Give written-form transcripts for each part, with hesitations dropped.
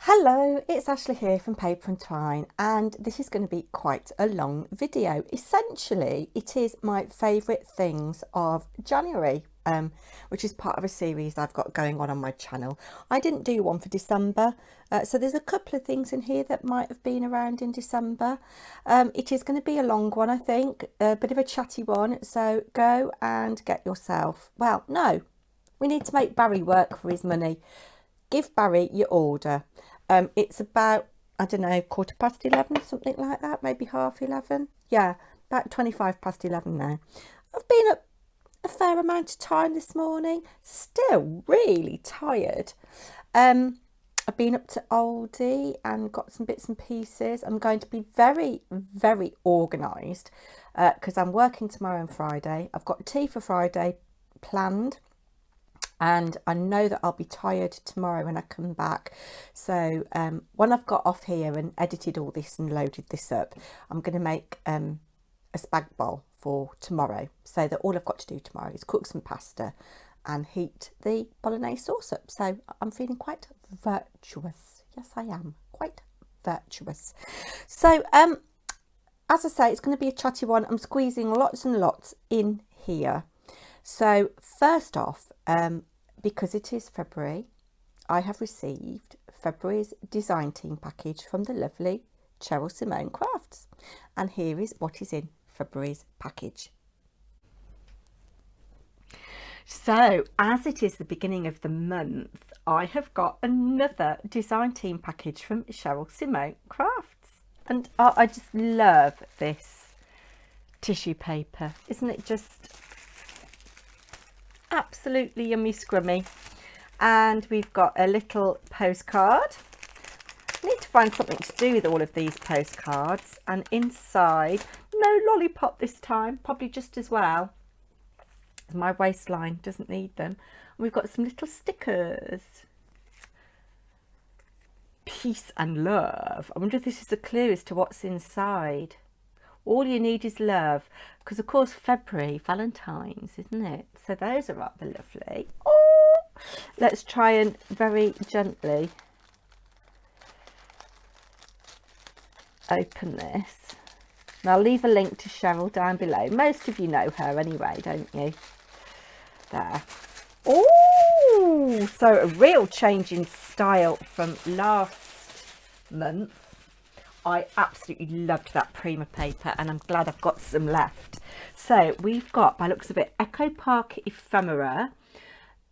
Hello, it's Ashley here from Paper&Twine, and this is going to be quite a long video. Essentially, it is my favourite things of January, which is part of a series I've got going on my channel. I didn't do one for December, so there's a couple of things in here that might have been around in December. It is going to be a long one, I think, a bit of a chatty one, so go and get yourself, well, no, we need to make Barry work for his money. Give Barry your order. It's about, I don't know, 11:15, something like that, maybe 11:30. Yeah, about 11:25 now. I've been up a fair amount of time this morning, still really tired. I've been up to Aldi and got some bits and pieces. I'm going to be very, very organised because I'm working tomorrow and Friday. I've got tea for Friday planned. And I know that I'll be tired tomorrow when I come back. So when I've got off here and edited all this and loaded this up, I'm going to make a spag bowl for tomorrow. So that all I've got to do tomorrow is cook some pasta and heat the bolognese sauce up. So I'm feeling quite virtuous. Yes, I am. Quite virtuous. So as I say, it's going to be a chatty one. I'm squeezing lots and lots in here. So first off, because it is February, I have received February's design team package from the lovely Cheryl Simone Crafts. And here is what is in February's package. So as it is the beginning of the month, I have got another design team package from Cheryl Simone Crafts. And I just love this tissue paper. Isn't it just absolutely yummy scrummy? And we've got a little postcard. I need to find something to do with all of these postcards. And inside, no lollipop this time, probably just as well. My waistline doesn't need them. And we've got some little stickers. Peace and love. I wonder if this is a clue as to what's inside. All you need is love, because of course February, Valentine's, isn't it? So those are rather lovely. Oh, let's try and very gently open this. And I'll leave a link to Cheryl down below. Most of you know her anyway, don't you? There. Oh, so a real change in style from last month. I absolutely loved that Prima paper, and I'm glad I've got some left. So we've got, by looks of it, Echo Park ephemera,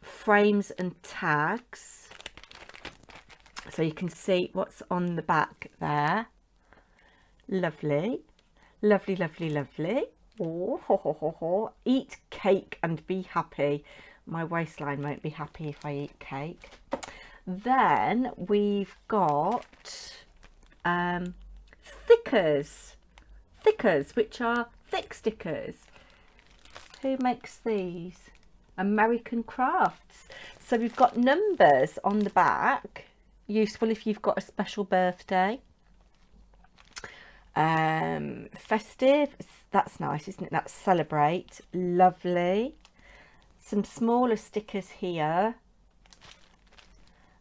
frames and tags. So you can see what's on the back there. Lovely, lovely, lovely, lovely. Oh, ho, ho, ho, ho. Eat cake and be happy. My waistline won't be happy if I eat cake. Then we've got thickers, which are thick stickers. Who makes these? American Crafts. So we've got numbers on the back, useful if you've got a special birthday. Festive, that's nice, isn't it? That's celebrate, lovely. Some smaller stickers here.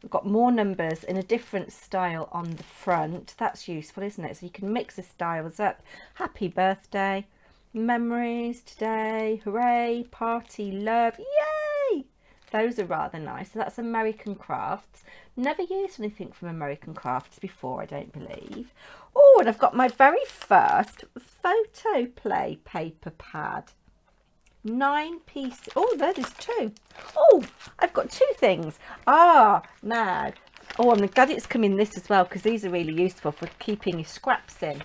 We've got more numbers in a different style on the front. That's useful, isn't it? So you can mix the styles up. Happy birthday, memories today, hooray, party, love, yay! Those are rather nice. So that's American Crafts. Never used anything from American Crafts before, I don't believe. Oh, and I've got my very first photo play paper pad. 9 pieces. Oh, there is 2. Oh, I've got 2 things. Now. Oh, I'm glad it's come in this as well, because these are really useful for keeping your scraps in.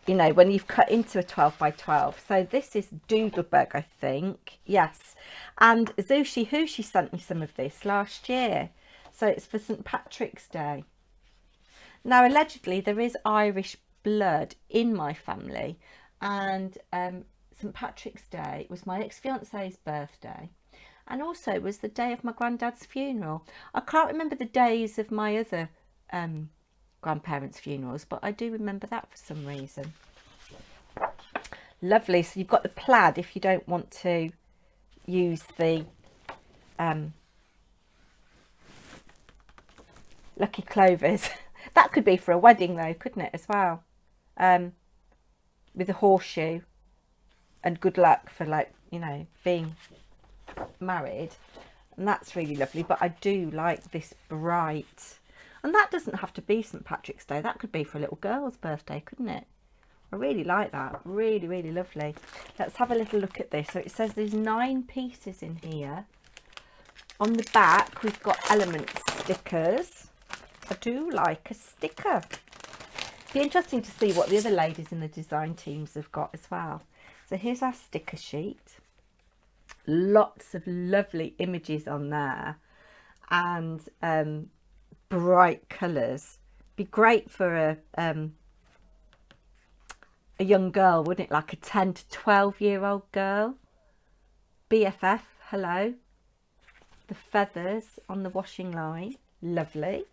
You know, when you've cut into a 12 by 12. So this is Doodlebug, I think. Yes. And Zushi Hooshi sent me some of this last year. So it's for St. Patrick's Day. Now, allegedly, there is Irish blood in my family. And St. Patrick's Day was my ex-fiance's birthday, and also was the day of my granddad's funeral. I can't remember the days of my other grandparents' funerals, but I do remember that for some reason. Lovely. So you've got the plaid if you don't want to use the Lucky Clovers. That could be for a wedding though, couldn't it, as well? With a horseshoe and good luck for, like, you know, being married. And that's really lovely. But I do like this bright, and that doesn't have to be St. Patrick's Day. That could be for a little girl's birthday, couldn't it? I really like that. Really, really lovely. Let's have a little look at this. So it says there's 9 pieces in here. On the back, we've got element stickers. I do like a sticker. Be interesting to see what the other ladies in the design teams have got as well. So here's our sticker sheet. Lots of lovely images on there, and bright colours. Be great for a young girl, wouldn't it? Like a 10 to 12-year-old girl. BFF, hello. The feathers on the washing line, lovely.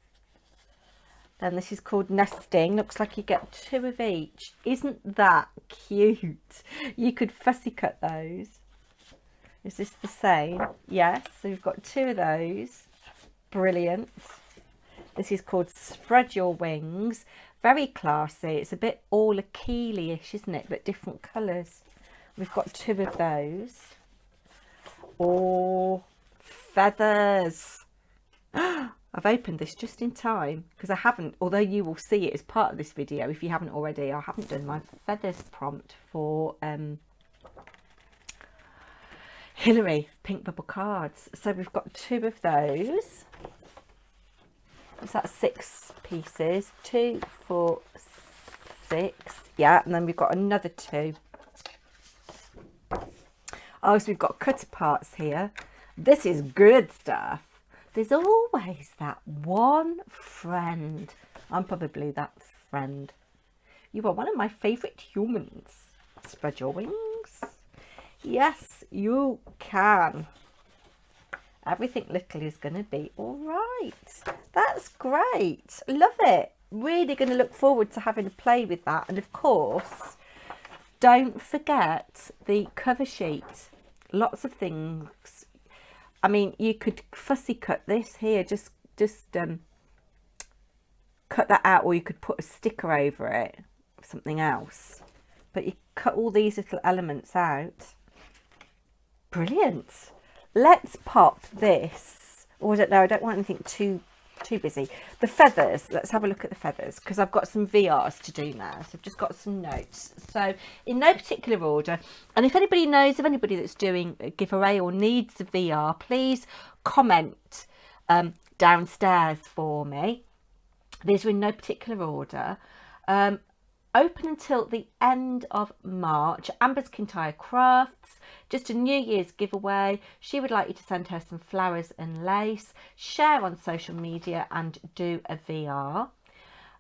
Then this is called nesting. Looks like you get 2 of each. Isn't that cute? You could fussy cut those. Is this the same? Yes, so we've got 2 of those. Brilliant. This is called Spread Your Wings. Very classy. It's a bit all Achille-ish, isn't it? But different colours. We've got 2 of those. Oh, feathers. I've opened this just in time because I haven't, although you will see it as part of this video if you haven't already. I haven't done my feathers prompt for Hillary Pink Bubble cards. So we've got 2 of those. Is that 6 pieces? 2, 4, 6. Yeah, and then we've got another 2. Oh, so we've got cut parts here. This is good stuff. There's always that one friend. I'm probably that friend. You are one of my favourite humans. Spread your wings. Yes, you can. Everything little is going to be all right. That's great. Love it. Really going to look forward to having a play with that. And of course, don't forget the cover sheet. Lots of things. I mean, you could fussy cut this here. Just cut that out, or you could put a sticker over it, something else. But you cut all these little elements out. Brilliant. Let's pop this. Oh, I don't know. I don't want anything too busy. The feathers. Let's have a look at the feathers because I've got some VRs to do now. So I've just got some notes. So in no particular order. And if anybody knows of anybody that's doing a giveaway or needs a VR, please comment downstairs for me. These are in no particular order. Open until the end of March. Amber's Kintyre Crafts, just a New Year's giveaway. She would like you to send her some flowers and lace, share on social media and do a VR.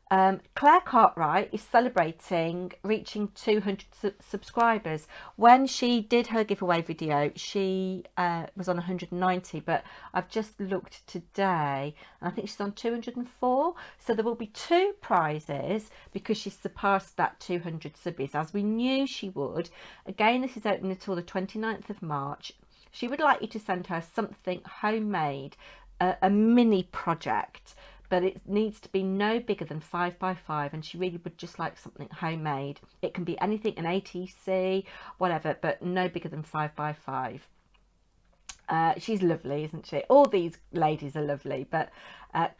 Claire Cartwright is celebrating reaching 200 subscribers. When she did her giveaway video, she was on 190, but I've just looked today and I think she's on 204. So there will be 2 prizes because she surpassed that 200 subbies, as we knew she would. Again, this is open until the 29th of March. She would like you to send her something homemade, a mini project, but it needs to be no bigger than 5 by 5, and she really would just like something homemade. It can be anything, an ATC, whatever, but no bigger than 5 by 5. She's lovely, isn't she? All these ladies are lovely, but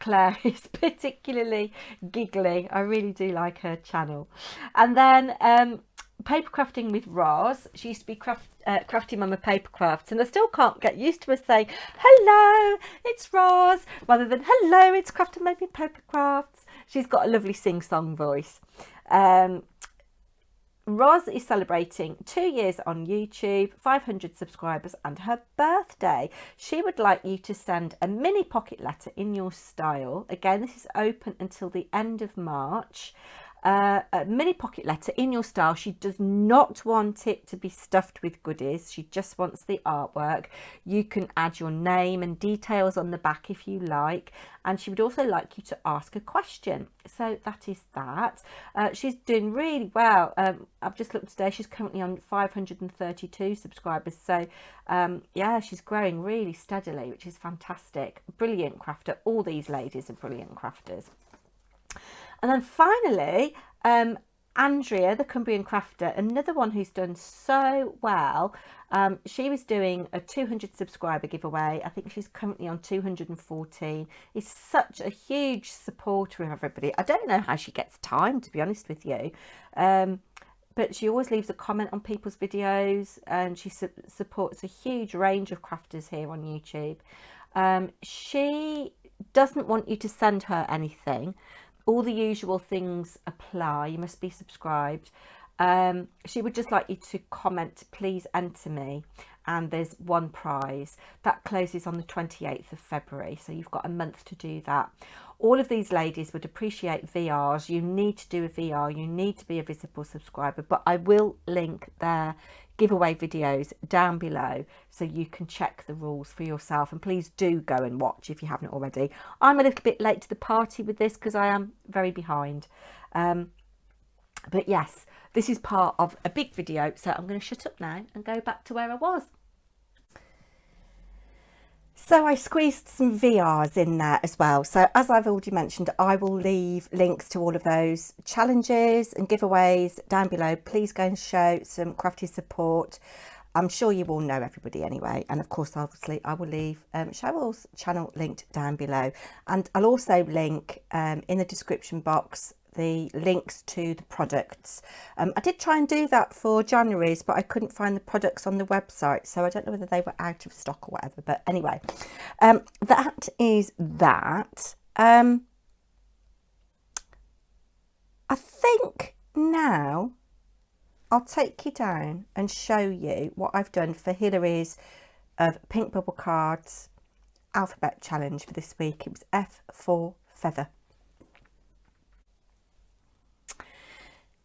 Claire is particularly giggly. I really do like her channel. And then Papercrafting with Roz. She used to be Crafty Mama Paper Crafts, and I still can't get used to her saying hello, it's Roz, rather than hello, it's Crafty Mama Paper Crafts. She's got a lovely sing-song voice. Roz is celebrating 2 years on YouTube, 500 subscribers and her birthday. She would like you to send a mini pocket letter in your style. Again, this is open until the end of March. a mini pocket letter in your style. She does not want it to be stuffed with goodies. She just wants the artwork. You can add your name and details on the back if you like, and she would also like you to ask a question. So that is that. She's doing really well. I've just looked today, she's currently on 532 subscribers, so yeah, she's growing really steadily, which is fantastic. Brilliant crafter. All these ladies are brilliant crafters. And then finally, Andrea, the Cumbrian crafter, another one who's done so well. She was doing a 200 subscriber giveaway. I think she's currently on 214. Is such a huge supporter of everybody. I don't know how she gets time, to be honest with you. But she always leaves a comment on people's videos, and she supports a huge range of crafters here on YouTube. She doesn't want you to send her anything. All the usual things apply. You must be subscribed. She would just like you to comment, please enter me, and there's one prize. That closes on the 28th of February, so you've got a month to do that. All of these ladies would appreciate VRs. You need to do a VR. You need to be a visible subscriber, but I will link their giveaway videos down below so you can check the rules for yourself, and please do go and watch if you haven't already. I'm a little bit late to the party with this because I am very behind, but yes, this is part of a big video, so I'm going to shut up now and go back to where I was. So I squeezed some VRs in there as well. So as I've already mentioned, I will leave links to all of those challenges and giveaways down below. Please go and show some crafty support. I'm sure you all know everybody anyway. And of course, obviously, I will leave Cheryl's channel linked down below. And I'll also link in the description box the links to the products. I did try and do that for January's, but I couldn't find the products on the website, so I don't know whether they were out of stock or whatever. But anyway, that is that. I think now I'll take you down and show you what I've done for Hillary's of Pink Bubble Cards alphabet challenge for this week. It was F for feather.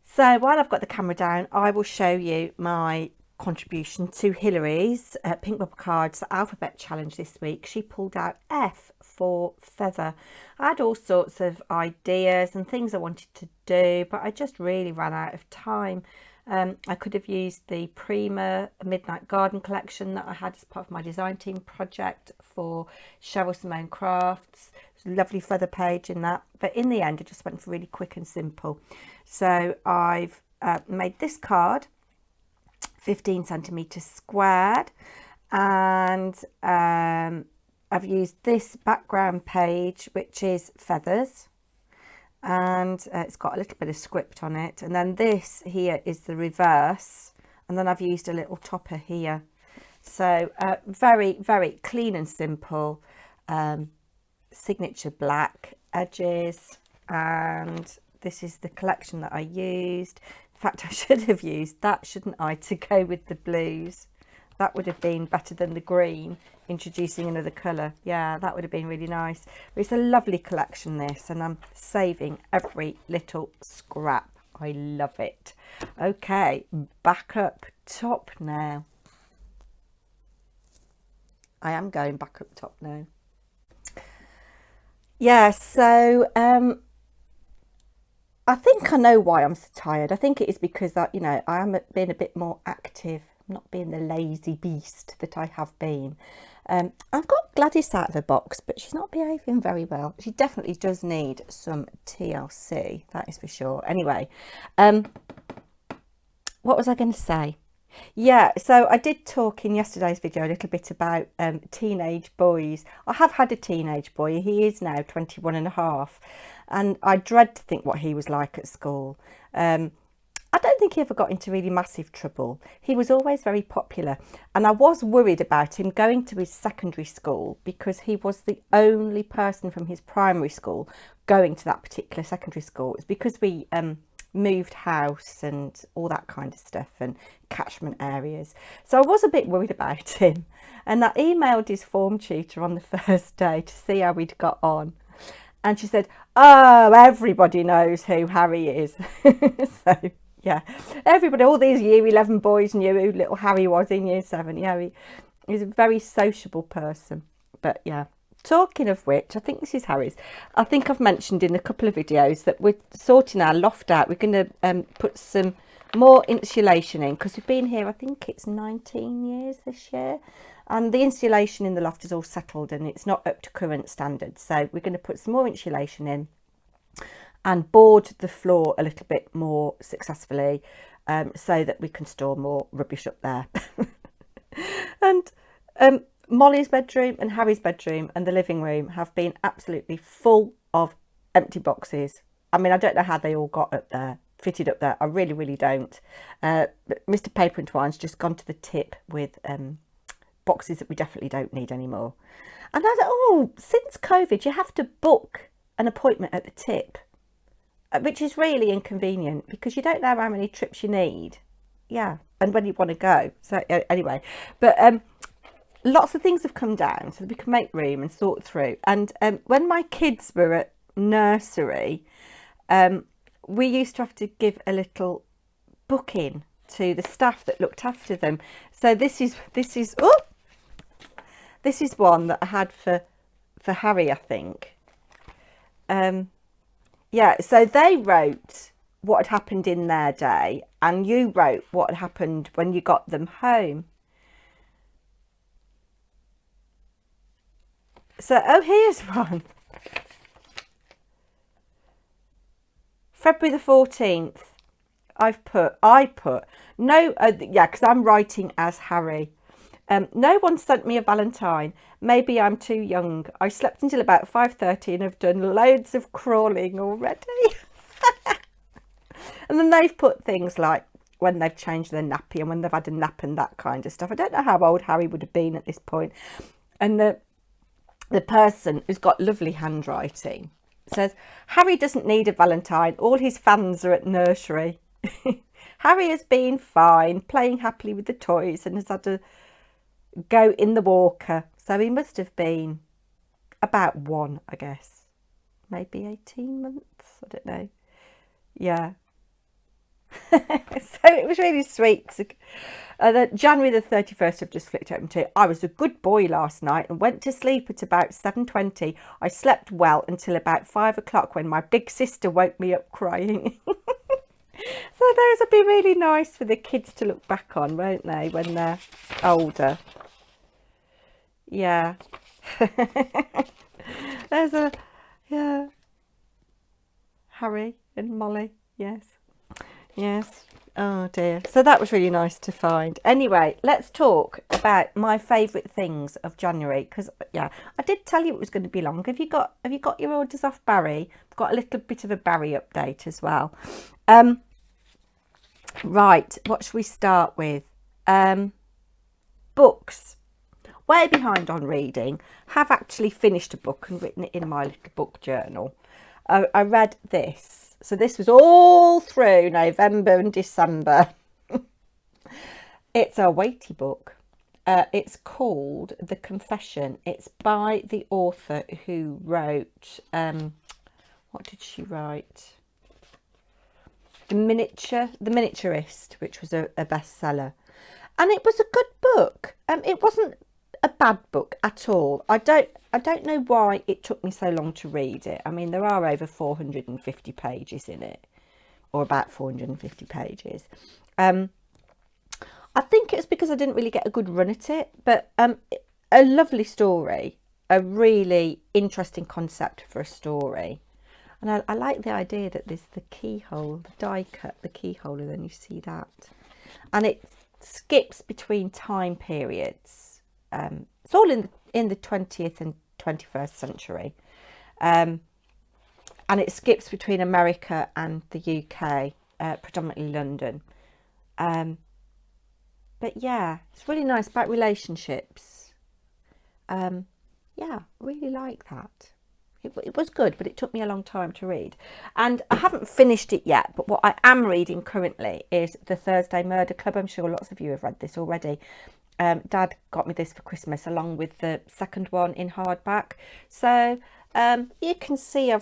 So while I've got the camera down, I will show you my contribution to Hillary's Pink Bubble Cards alphabet challenge this week. She pulled out F for feather. I had all sorts of ideas and things I wanted to do, but I just really ran out of time. I could have used the Prima Midnight Garden collection that I had as part of my design team project for Cheryl Simone Crafts. There's a lovely feather page in that, but in the end I just went for really quick and simple. So I've made this card 15 centimeters squared, and I've used this background page, which is feathers, and it's got a little bit of script on it, and then this here is the reverse, and then I've used a little topper here. So very, very clean and simple, signature black edges, and this is the collection that I used. In fact, I should have used that, shouldn't I, to go with the blues. That would have been better than the green, introducing another colour. Yeah, that would have been really nice. But it's a lovely collection, this, and I'm saving every little scrap. I love it. Okay, back up top now. I am going back up top now. Yeah, so I think I know why I'm so tired. I think it is because I am being a bit more active, not being the lazy beast that I have been. I've got Gladys out of the box, but she's not behaving very well. She definitely does need some TLC, that is for sure. Anyway, what was I going to say? Yeah, so I did talk in yesterday's video a little bit about teenage boys. I have had a teenage boy. He is now 21 and a half, and I dread to think what he was like at school. I don't think he ever got into really massive trouble. He was always very popular, and I was worried about him going to his secondary school because he was the only person from his primary school going to that particular secondary school. It's because we moved house and all that kind of stuff, and catchment areas. So I was a bit worried about him, and I emailed his form tutor on the first day to see how we'd got on. And she said, oh, everybody knows who Harry is. So, yeah, everybody, all these year 11 boys knew who little Harry was in year 7. Yeah, he's a very sociable person. But yeah, talking of which, I think this is Harry's. I think I've mentioned in a couple of videos that we're sorting our loft out. We're going to put some more insulation in because we've been here, I think it's 19 years this year. And the insulation in the loft is all settled and it's not up to current standards. So we're going to put some more insulation in and board the floor a little bit more successfully so that we can store more rubbish up there. And Molly's bedroom and Harry's bedroom and the living room have been absolutely full of empty boxes. I mean, I don't know how they all got up there, fitted up there. I really, really don't. But Mr. Paper&Twine's just gone to the tip with boxes that we definitely don't need anymore. And I thought, oh, since COVID, you have to book an appointment at the tip, which is really inconvenient because you don't know how many trips you need. Yeah, and when you want to go. So anyway, but lots of things have come down so that we can make room and sort through. And when my kids were at nursery, we used to have to give a little booking to the staff that looked after them. So this is one that I had for Harry, I think. Yeah, so they wrote what had happened in their day and you wrote what had happened when you got them home. So, oh, here's one. February the 14th. I put, no, yeah, because I'm writing as Harry. No one sent me a Valentine. Maybe I'm too young. I slept until about 5:30 and have done loads of crawling already. And then they've put things like when they've changed their nappy and when they've had a nap and that kind of stuff. I don't know how old Harry would have been at this point. And the person who's got lovely handwriting says, Harry doesn't need a Valentine. All his fans are at nursery. Harry has been fine, playing happily with the toys and has had to go in the walker. So he must have been about 1, I guess. Maybe 18 months. I don't know. Yeah. So it was really sweet. January the 31st, I've just flicked open to. I was a good boy last night and went to sleep at about 7:20. I slept well until about 5 o'clock when my big sister woke me up crying. So those would be really nice for the kids to look back on, won't they, when they're older? Yeah. There's a, yeah. Harry and Molly, yes. Yes. Oh dear. So that was really nice to find. Anyway, let's talk about my favourite things of January because yeah, I did tell you it was going to be long. Have you got your orders off Barry? I've got a little bit of a Barry update as well. Right, what should we start with? Books. Way behind on reading. Have actually finished a book and written it in my little book journal. I read this. So this was all through November and December. It's a weighty book. It's called The Confession. It's by the author who wrote, what did she write? The Miniaturist, which was a bestseller. And it was a good book. It wasn't a bad book at all. I don't know why it took me so long to read it. I mean, there are over 450 pages in it, or about 450 pages. I think it's because I didn't really get a good run at it, but a lovely story, a really interesting concept for a story. And I like the idea that there's the keyhole, the die cut, the keyhole, and then you see that. And it skips between time periods. It's all in the 20th and 21st century. And it skips between America and the UK, predominantly London. But yeah, it's really nice about relationships. Yeah, really like that. It was good, but it took me a long time to read. And I haven't finished it yet, but what I am reading currently is The Thursday Murder Club. I'm sure lots of you have read this already. Dad got me this for Christmas along with the second one in hardback. So You can see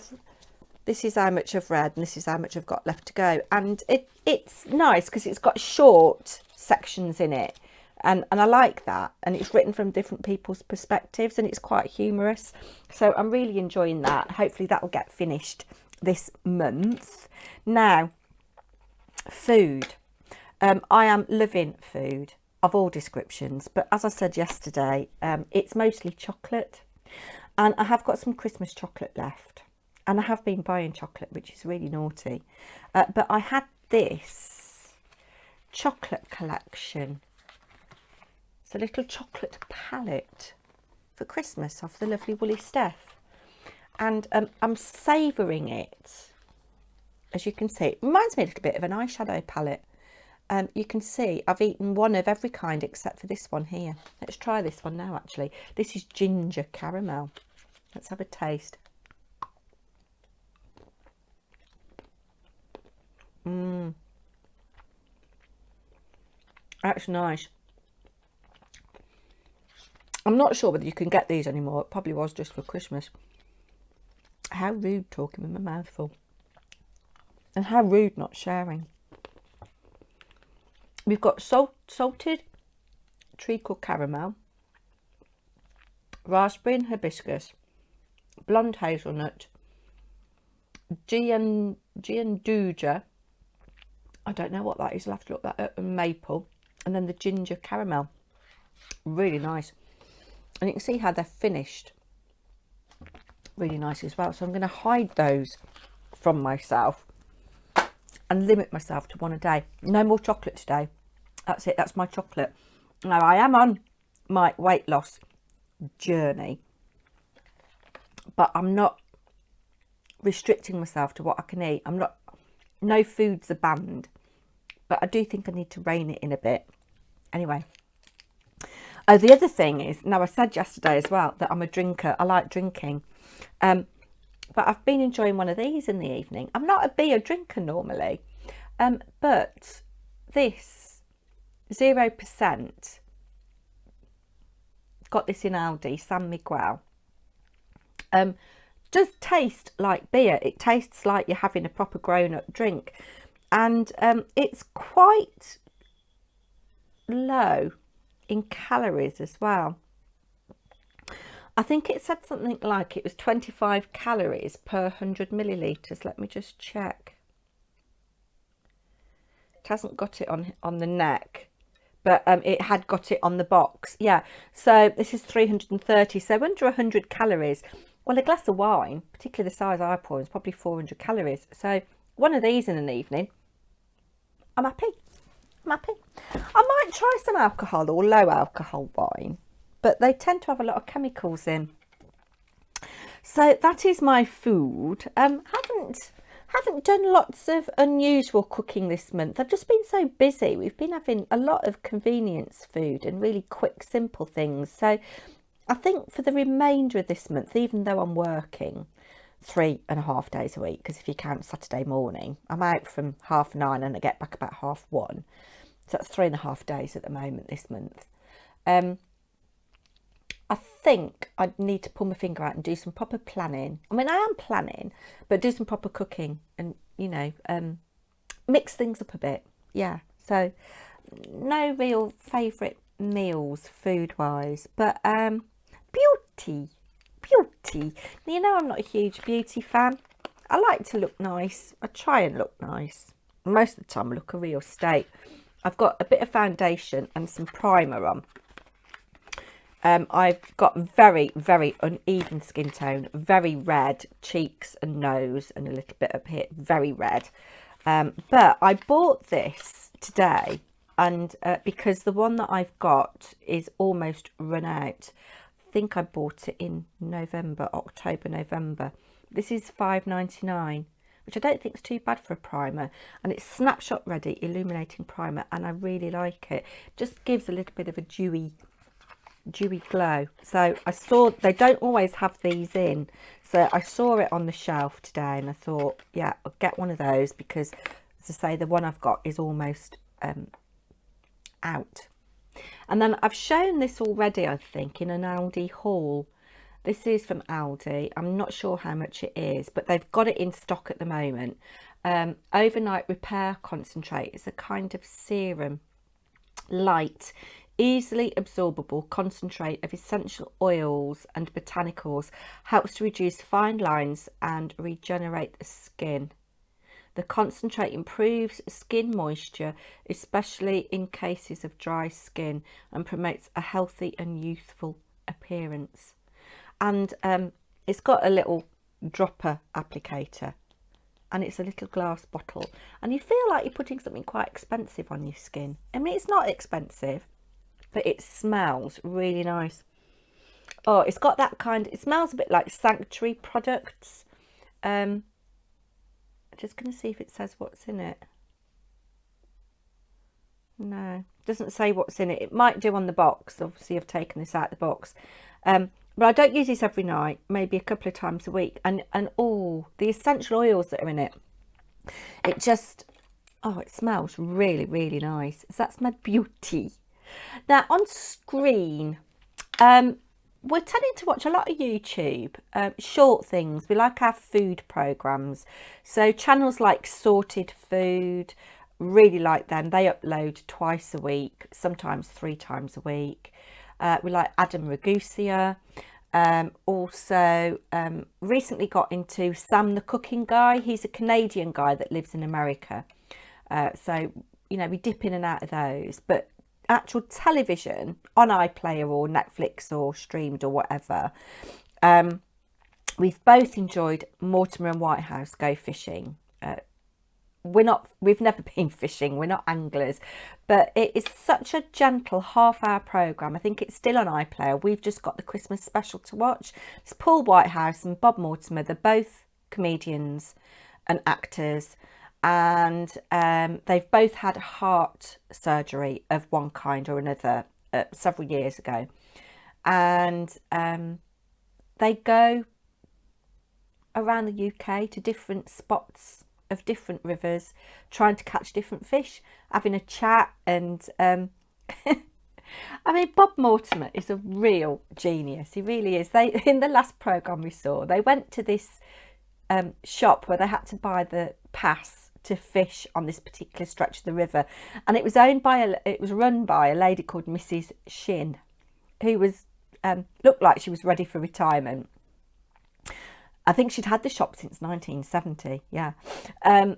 this is how much I've read and this is how much I've got left to go, and it's nice because it's got short sections in it, and I like that, and it's written from different people's perspectives and it's quite humorous, so I'm really enjoying that. Hopefully that will get finished this month. Now, food. I am loving food of all descriptions, but as I said yesterday, it's mostly chocolate, and I have got some Christmas chocolate left, and I have been buying chocolate, which is really naughty, but I had this chocolate collection. It's a little chocolate palette for Christmas off the lovely Woolly Steph, and I'm savouring it. As you can see, it reminds me a little bit of an eyeshadow palette. You can see I've eaten one of every kind except for this one here. Let's try this one now, actually. This is ginger caramel. Let's have a taste. That's nice. I'm not sure whether you can get these anymore. It probably was just for Christmas. How rude talking with my mouth full. And how rude not sharing. We've got salted treacle caramel, raspberry and hibiscus, blonde hazelnut, gianduja, I don't know what that is, I'll have to look that up, and maple, and then the ginger caramel. Really nice. And you can see how they're finished really nice as well. So I'm going to hide those from myself and limit myself to one a day. No more chocolate today. That's it. That's my chocolate. Now, I am on my weight loss journey, but I'm not restricting myself to what I can eat. No foods are banned, but I do think I need to rein it in a bit. Anyway. Oh, the other thing is, now I said yesterday as well that I'm a drinker. I like drinking. But I've been enjoying one of these in the evening. I'm not a beer drinker normally. But this 0%, got this in Aldi, San Miguel, does taste like beer. It tastes like you're having a proper grown-up drink. And it's quite low in calories as well. I think it said something like it was 25 calories per 100 millilitres. Let me just check. It hasn't got it on the neck, but it had got it on the box. Yeah, so this is 330, so under 100 calories. Well, a glass of wine, particularly the size I pour, is probably 400 calories. So one of these in an evening, I'm happy. I'm happy. I might try some alcohol or low alcohol wine, but they tend to have a lot of chemicals in. So that is my food. Haven't done lots of unusual cooking this month. I've just been so busy. We've been having a lot of convenience food and really quick, simple things. So I think for the remainder of this month, even though I'm working 3.5 days a week, because if you count Saturday morning, I'm out from 9:30 and I get back about 1:30. So that's 3.5 days at the moment this month. I think I'd need to pull my finger out and do some proper planning. I mean, I am planning, but do some proper cooking and, you know, mix things up a bit. Yeah, so no real favourite meals food-wise, but beauty. You know, I'm not a huge beauty fan. I like to look nice. I try and look nice. Most of the time I look a real state. I've got a bit of foundation and some primer on. I've got very, very uneven skin tone, very red cheeks and nose, and a little bit up here, very red. But I bought this today, and because the one that I've got is almost run out. I think I bought it in October, November. This is £5.99, which I don't think is too bad for a primer, and it's Snapshot Ready Illuminating Primer, and I really like it. Just gives a little bit of a dewy glow. So I saw they don't always have these in, so I saw it on the shelf today and I thought, yeah, I'll get one of those, because as I say, the one I've got is almost out. And then I've shown this already, I think, in an Aldi haul, This is from Aldi. I'm not sure how much it is, but they've got it in stock at the moment. Overnight Repair Concentrate is a kind of serum, light, easily absorbable concentrate of essential oils and botanicals, helps to reduce fine lines and regenerate the skin. The concentrate improves skin moisture, especially in cases of dry skin, and promotes a healthy and youthful appearance. And it's got a little dropper applicator, and it's a little glass bottle, and you feel like you're putting something quite expensive on your skin. I mean, it's not expensive, but it smells really nice. Oh, it's got that kind, it smells a bit like Sanctuary products. Just going to see if it says what's in it. No, it doesn't say what's in it. It might do on the box. Obviously, I've taken this out of the box. But I don't use this every night, maybe a couple of times a week. And all the essential oils that are in it, it just, oh, it smells really, really nice. So that's my beauty. Now, on screen, we're tending to watch a lot of YouTube, short things. We like our food programs. So channels like Sorted Food, really like them. They upload twice a week, sometimes 3 times a week. We like Adam Ragusa. Also, recently got into Sam the Cooking Guy. He's a Canadian guy that lives in America. So, you know, we dip in and out of those. But actual television on iPlayer or Netflix or streamed or whatever, we've both enjoyed Mortimer and Whitehouse Go Fishing. We've never been fishing, we're not anglers, but it is such a gentle half-hour programme. I think it's still on iPlayer. We've just got the Christmas special to watch. It's Paul Whitehouse and Bob Mortimer. They're both comedians and actors, and they've both had heart surgery of one kind or another several years ago, and they go around the UK to different spots of different rivers, trying to catch different fish, having a chat. And I mean, Bob Mortimer is a real genius. He really is. They, in the last programme we saw, they went to this shop where they had to buy the pass to fish on this particular stretch of the river, and it was run by a lady called Mrs. Shin, who was looked like she was ready for retirement. I think she'd had the shop since 1970, yeah. And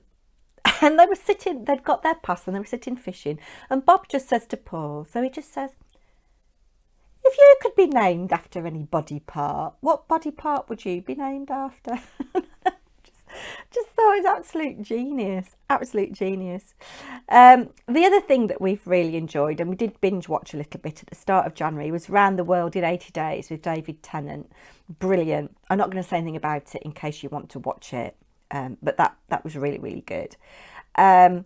they were sitting, they'd got their pass and they were sitting fishing, and Bob just says to Paul, so he just says, if you could be named after any body part, what body part would you be named after? just thought it was absolute genius, absolute genius. The other thing that we've really enjoyed, and we did binge watch a little bit at the start of January, was Round the World in 80 Days with David Tennant. Brilliant. I'm not going to say anything about it in case you want to watch it, but that was really, really good. A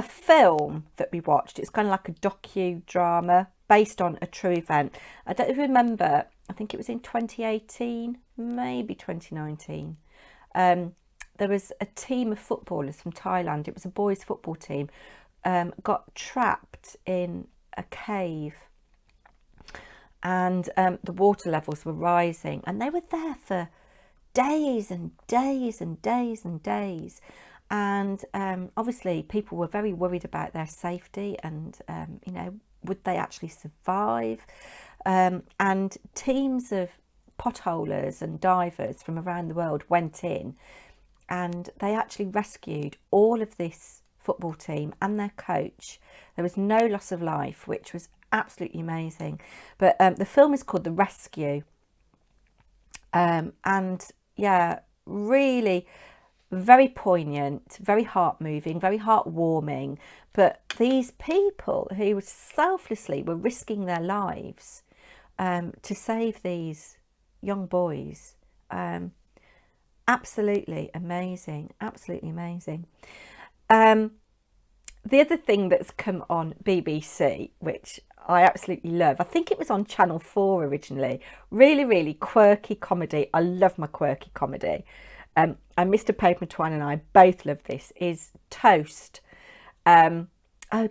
film that we watched, it's kind of like a docudrama based on a true event. I don't remember, I think it was in 2018, maybe 2019. There was a team of footballers from Thailand. It was a boys' football team, got trapped in a cave, and the water levels were rising, and they were there for days and days and days and days. And obviously people were very worried about their safety and, you know, would they actually survive? And teams of potholers and divers from around the world went in, and they actually rescued all of this football team and their coach. There was no loss of life, which was absolutely amazing. But the film is called The Rescue, and yeah, really very poignant, very heart-moving, very heartwarming. But these people who selflessly were risking their lives to save these young boys, absolutely amazing, absolutely amazing. The other thing that's come on BBC, which I absolutely love, I think it was on Channel 4 originally, really, really quirky comedy. I love my quirky comedy. And Mr. Paper&Twine and I both love this, is Toast. Oh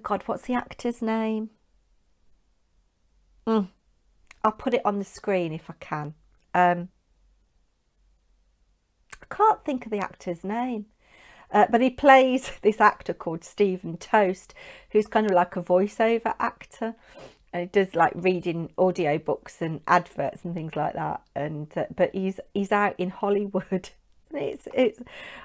God, what's the actor's name? I'll put it on the screen if I can. I can't think of the actor's name. But he plays this actor called Stephen Toast, who's kind of like a voiceover actor. And he does like reading audiobooks and adverts and things like that. And but he's out in Hollywood. It's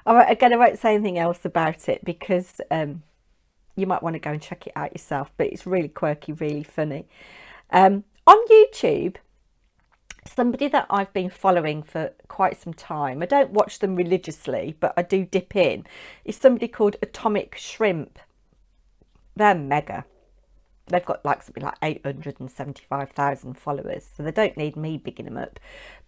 again, I won't say anything else about it because you might want to go and check it out yourself. But it's really quirky, really funny. On YouTube, somebody that I've been following for quite some time, I don't watch them religiously, but I do dip in, is somebody called Atomic Shrimp. They're mega. They've got like something like 875,000 followers, so they don't need me bigging them up.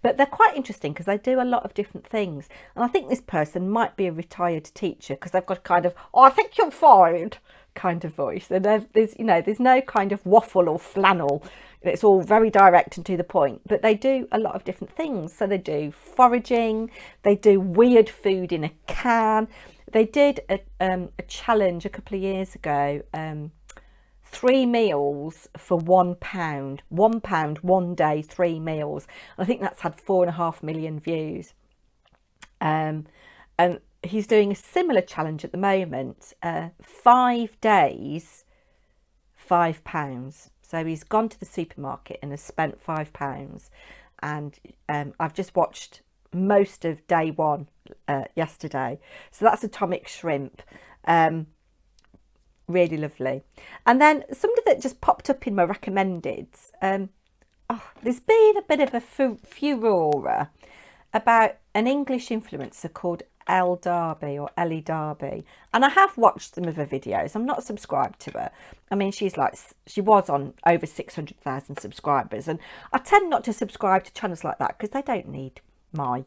But they're quite interesting because they do a lot of different things. And I think this person might be a retired teacher because they've got kind of, oh, I think you're fired kind of voice. And there's no kind of waffle or flannel. It's all very direct and to the point. But they do a lot of different things. So they do foraging, they do weird food in a can. They did a challenge a couple of years ago. 3 meals for £1. £1, 1 day, 3 meals. And I think that's had 4.5 million views. And he's doing a similar challenge at the moment. 5 days, £5. So he's gone to the supermarket and has spent £5. And I've just watched most of day one yesterday. So that's Atomic Shrimp. Really lovely. And then somebody that just popped up in my recommendeds. There's been a bit of a furore about an English influencer called Elle Darby or Ellie Darby. And I have watched some of her videos. I'm not subscribed to her. I mean, she was on over 600,000 subscribers. And I tend not to subscribe to channels like that because they don't need my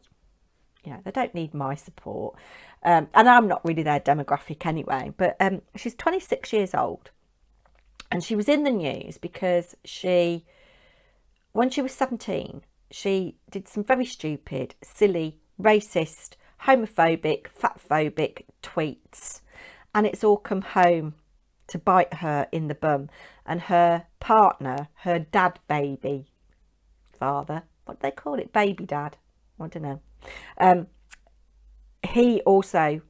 support. And I'm not really their demographic anyway. But she's 26 years old. And she was in the news because when she was 17, she did some very stupid, silly, racist, homophobic, fatphobic tweets. And it's all come home to bite her in the bum. And her partner, her dad baby father, what do they call it? Baby dad? I don't know. He also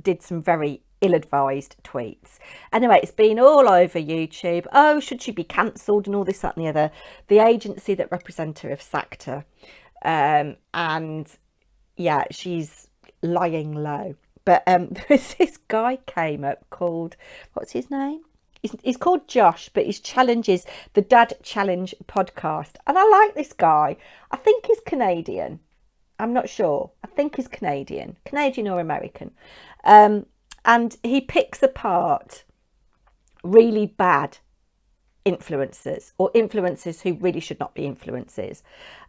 did some very ill-advised tweets. Anyway, it's been all over YouTube. Oh, should she be cancelled and all this, that and the other. The agency that represents her have sacked her. And yeah, she's lying low. But this guy came up called, what's his name? He's called Josh, but his challenge is the Dad Challenge podcast. And I like this guy. I think he's Canadian. I'm not sure. I think he's Canadian or American. And he picks apart really bad influencers or influencers who really should not be influencers.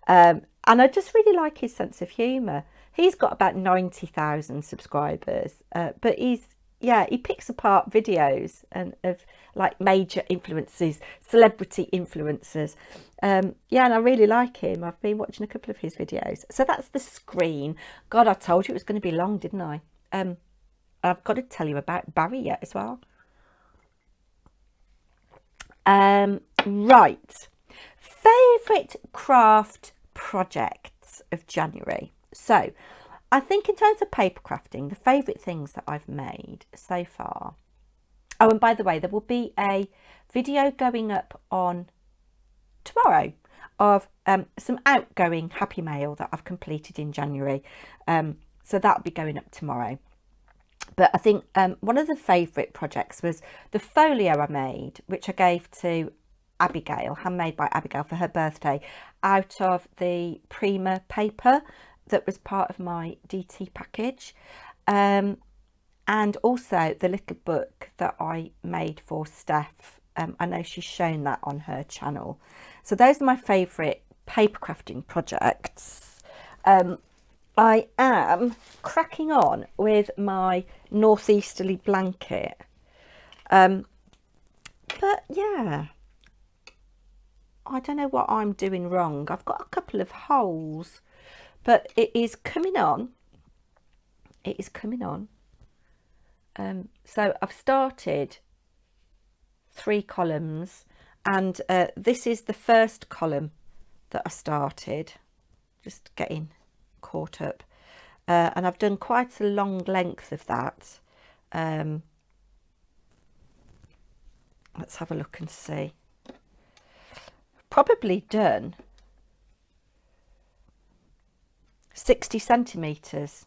And I just really like his sense of humour. He's got about 90,000 subscribers, but he picks apart videos of like major influencers, celebrity influencers. And I really like him. I've been watching a couple of his videos. So that's the screen. God, I told you it was going to be long, didn't I? I've got to tell you about Barry yet as well. Right. Favourite craft projects of January. So I think in terms of paper crafting, the favourite things that I've made so far. Oh, and by the way, there will be a video going up on tomorrow of some outgoing Happy Mail that I've completed in January. So that'll be going up tomorrow. But I think one of the favourite projects was the folio I made, which I gave to Abigail, handmade by Abigail for her birthday, out of the Prima paper that was part of my DT package. And also the little book that I made for Steph. I know she's shown that on her channel. So those are my favourite paper crafting projects. I am cracking on with my northeasterly blanket. But yeah, I don't know what I'm doing wrong. I've got a couple of holes, but it is coming on. It is coming on. So I've started 3 columns, and this is the first column that I started. just getting caught up. And I've done quite a long length of that. Let's have a look and see. Probably done 60 centimetres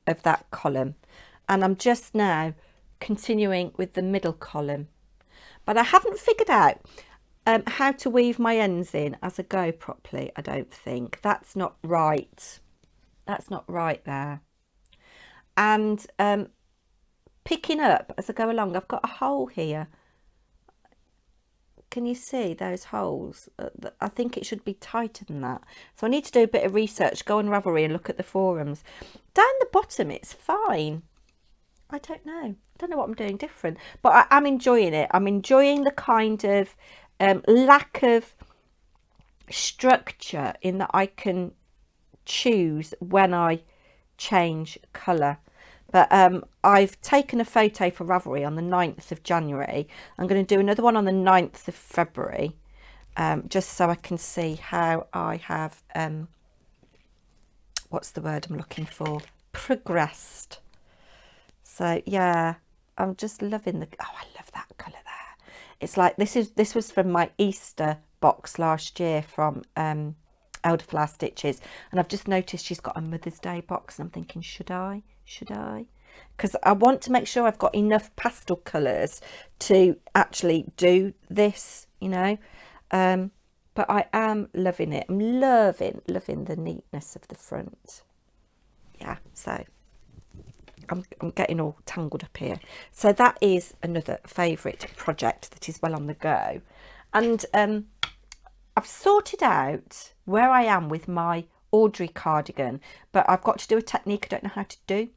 of that column, and I'm just now continuing with the middle column, but I haven't figured out how to weave my ends in as I go properly. I don't think that's not right. That's not right there. And picking up as I go along, I've got a hole here. Can you see those holes? I think it should be tighter than that. So I need to do a bit of research, go on Ravelry and look at the forums. Down the bottom, it's fine. I don't know. I don't know what I'm doing different, but I'm enjoying it. I'm enjoying the kind of lack of structure in that I can choose when I change colour. But I've taken a photo for Ravelry on the 9th of January. I'm going to do another one on the 9th of February, just so I can see how I have, what's the word I'm looking for? Progressed. So yeah, I'm just loving I love that colour there. It's like, this was from my Easter box last year from Elderflower Stitches, and I've just noticed she's got a Mother's Day box, and I'm thinking, should I? Because I want to make sure I've got enough pastel colours to actually do this, you know. But I am loving it. I'm loving the neatness of the front. Yeah, so I'm getting all tangled up here. So that is another favourite project that is well on the go. And I've sorted out where I am with my Audrey cardigan, but I've got to do a technique I don't know how to do.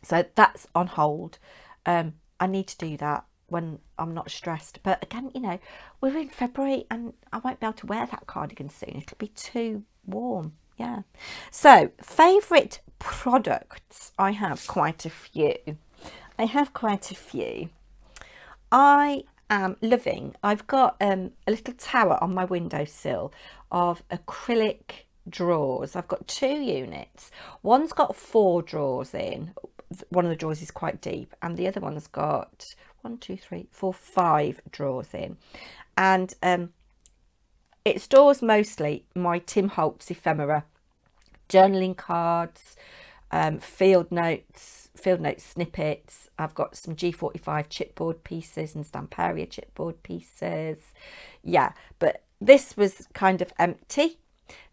So that's on hold. I need to do that when I'm not stressed. But again, you know, we're in February and I won't be able to wear that cardigan soon. It'll be too warm. Yeah. So favourite products, I have quite a few. I am loving, I've got a little tower on my windowsill of acrylic drawers. I've got 2 units. One's got 4 drawers in. One of the drawers is quite deep, and the other one's got 1, 2, 3, 4, 5 drawers in. And it stores mostly my Tim Holtz ephemera, journaling cards, field notes snippets. I've got some G45 chipboard pieces and Stamperia chipboard pieces. Yeah, but this was kind of empty.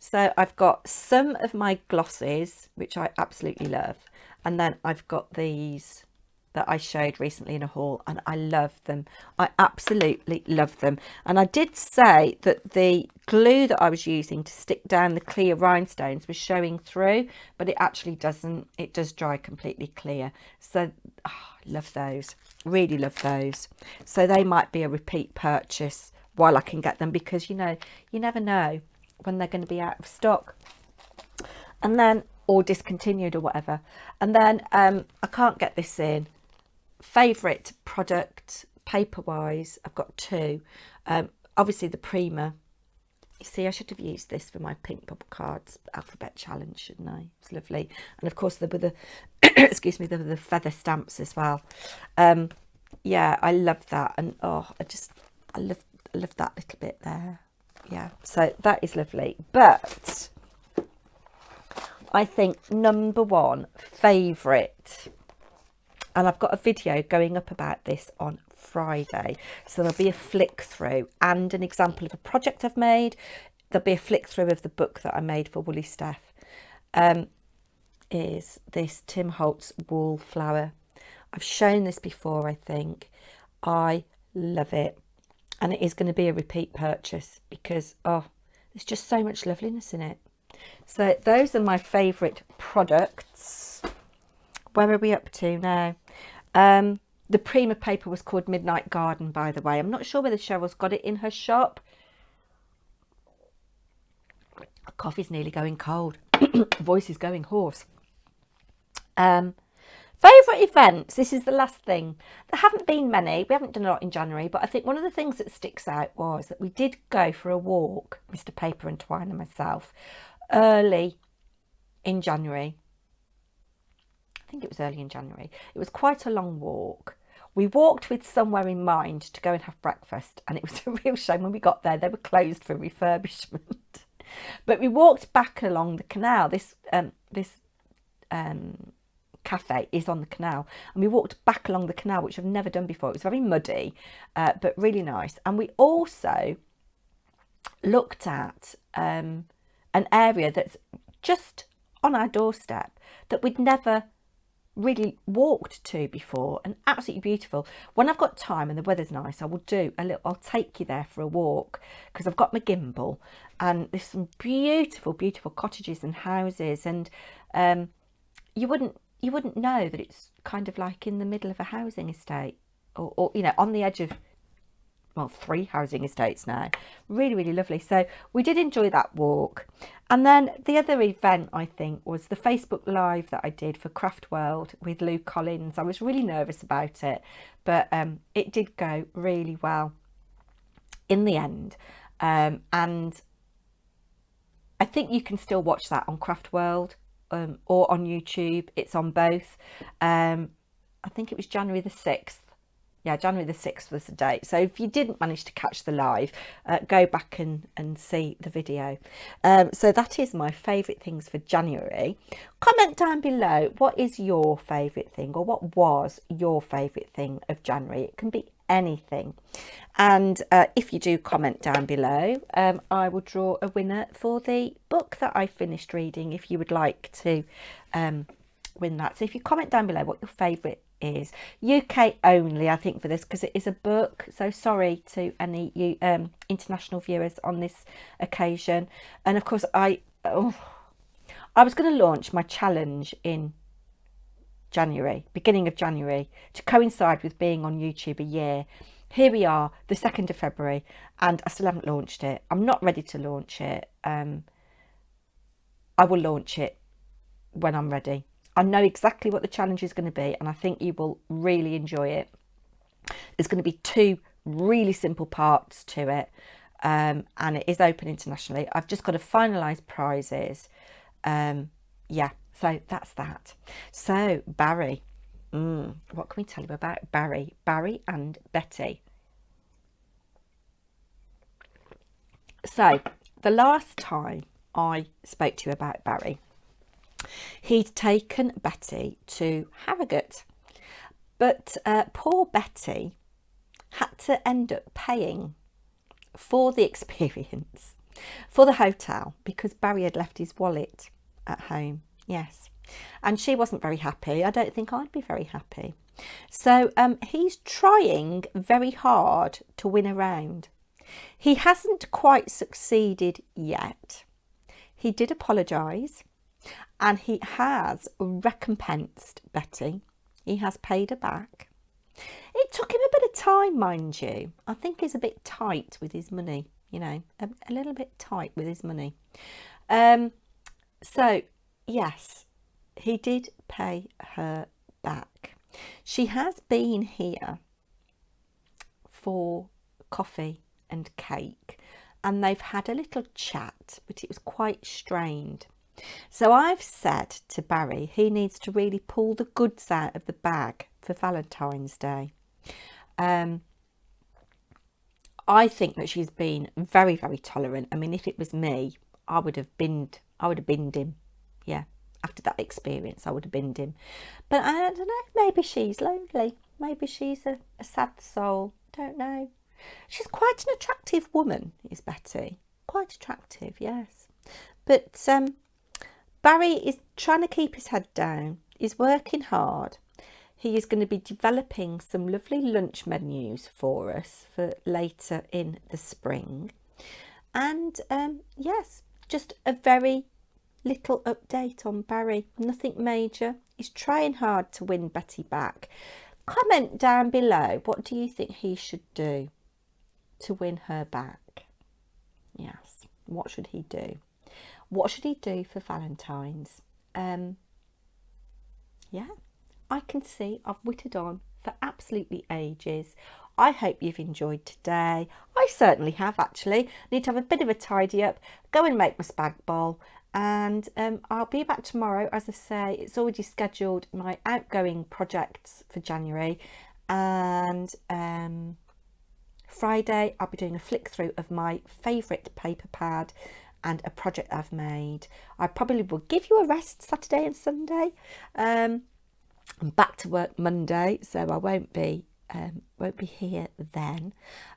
So I've got some of my glosses, which I absolutely love. And then I've got these that I showed recently in a haul, and I love them. I absolutely love them. And I did say that the glue that I was using to stick down the clear rhinestones was showing through, but it actually doesn't. It does dry completely clear. So I love those, really love those. So they might be a repeat purchase while I can get them, because, you know, you never know when they're going to be out of stock. And then, or discontinued or whatever. And then I can't get this in. Favourite product paper wise, I've got 2. Obviously the Prima. You see, I should have used this for my pink bubble cards alphabet challenge, shouldn't I? It's lovely. And of course there were the excuse me, there were the feather stamps as well. Yeah, I love that. And oh, I love that little bit there. Yeah, so that is lovely. But I think number 1 favourite, and I've got a video going up about this on Friday, so there'll be a flick through and an example of a project I've made. There'll be a flick through of the book that I made for Woolly Steph. Is this Tim Holtz wool flower. I've shown this before, I think. I love it, and it is going to be a repeat purchase because there's just so much loveliness in it. So those are my favourite products. Where are we up to now? The Prima paper was called Midnight Garden, by the way. I'm not sure whether Cheryl's got it in her shop. The coffee's nearly going cold. Voice is going hoarse. Favourite events. This is the last thing. There haven't been many. We haven't done a lot in January, but I think one of the things that sticks out was that we did go for a walk, Mr. Paper&Twine and myself, early in January. I think it was early in January. It was quite a long walk. We walked with somewhere in mind to go and have breakfast, and it was a real shame when we got there. They were closed for refurbishment. But we walked back along the canal. This cafe is on the canal, and we walked back along the canal, which I've never done before. It was very muddy, but really nice. And we also looked at an area that's just on our doorstep that we'd never really walked to before, and absolutely beautiful. When I've got time and the weather's nice, I will do a little, I'll take you there for a walk, because I've got my gimbal, and there's some beautiful cottages and houses, and you wouldn't know that it's kind of like in the middle of a housing estate, or you know, on the edge of, well, 3 housing estates now. Really lovely. So we did enjoy that walk. And then the other event, I think, was the Facebook Live that I did for Craft World with Lou Collins. I was really nervous about it, but it did go really well in the end. And I think you can still watch that on Craft World or on YouTube. It's on both. I think it was January the 6th. Yeah, January the 6th was the date. So if you didn't manage to catch the live, go back and see the video. So that is my favourite things for January. Comment down below, what is your favourite thing, or what was your favourite thing of January? It can be anything. And if you do comment down below, I will draw a winner for the book that I finished reading, if you would like to win that. So if you comment down below what your favourite is. UK only, I think, for this, because it is a book, so sorry to any international viewers on this occasion. And of course I was going to launch my challenge in January, beginning of January, to coincide with being on YouTube a year. Here we are, the 2nd of February, and I still haven't launched it. I'm not ready to launch it. I will launch it when I'm ready. I know exactly what the challenge is going to be, and I think you will really enjoy it. There's going to be 2 really simple parts to it, and it is open internationally. I've just got to finalise prizes. Yeah, so that's that. So Barry, what can we tell you about Barry? Barry and Betty. So the last time I spoke to you about Barry, he'd taken Betty to Harrogate, but poor Betty had to end up paying for the experience, for the hotel, because Barry had left his wallet at home. Yes, and she wasn't very happy. I don't think I'd be very happy. So he's trying very hard to win a round. He hasn't quite succeeded yet. He did apologise, and he has recompensed Betty. He has paid her back. It took him a bit of time, mind you. I think he's a bit tight with his money, you know, a little bit tight with his money. So, yes, he did pay her back. She has been here for coffee and cake, and they've had a little chat, but it was quite strained. So I've said to Barry he needs to really pull the goods out of the bag for Valentine's Day. I think that she's been very tolerant. I mean, if it was me, I would have binned him. Yeah, after that experience, I would have binned him. But I don't know, maybe she's lonely. Maybe she's a sad soul. Don't know. She's quite an attractive woman, is Betty. Quite attractive, yes. But Barry is trying to keep his head down. He's working hard. He is going to be developing some lovely lunch menus for us for later in the spring. And yes, just a very little update on Barry. Nothing major. He's trying hard to win Betty back. Comment down below, what do you think he should do to win her back? Yes, what should he do? What should he do for Valentine's? Yeah, I can see I've whittled on for absolutely ages. I hope you've enjoyed today. I certainly have, actually. Need to have a bit of a tidy up, go and make my spag bowl, and I'll be back tomorrow. As I say, it's already scheduled my outgoing projects for January, and Friday I'll be doing a flick through of my favourite paper pad and a project I've made. I probably will give you a rest Saturday and Sunday. I'm back to work Monday, so I won't be here then.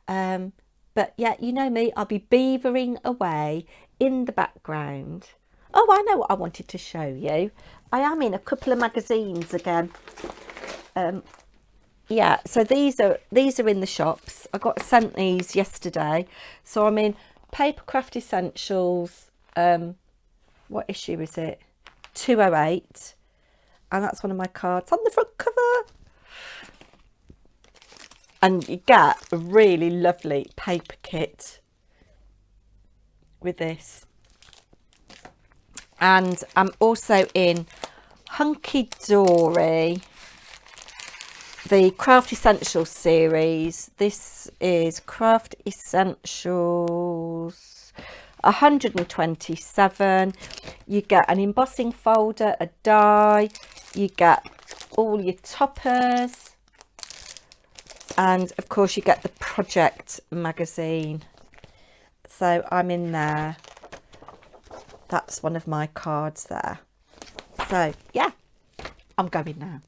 But yeah, you know me, I'll be beavering away in the background. Oh, I know what I wanted to show you. I am in a couple of magazines again. Yeah, so these are in the shops. I got sent these yesterday. So I'm in Papercraft Essentials. What issue is it? 208. And that's one of my cards on the front cover. And you get a really lovely paper kit with this. And I'm also in Hunky Dory, the Craft Essentials series. This is Craft Essentials 127. You get an embossing folder, a die, you get all your toppers, and of course you get the project magazine. So I'm in there. That's one of my cards there. So yeah, I'm going now.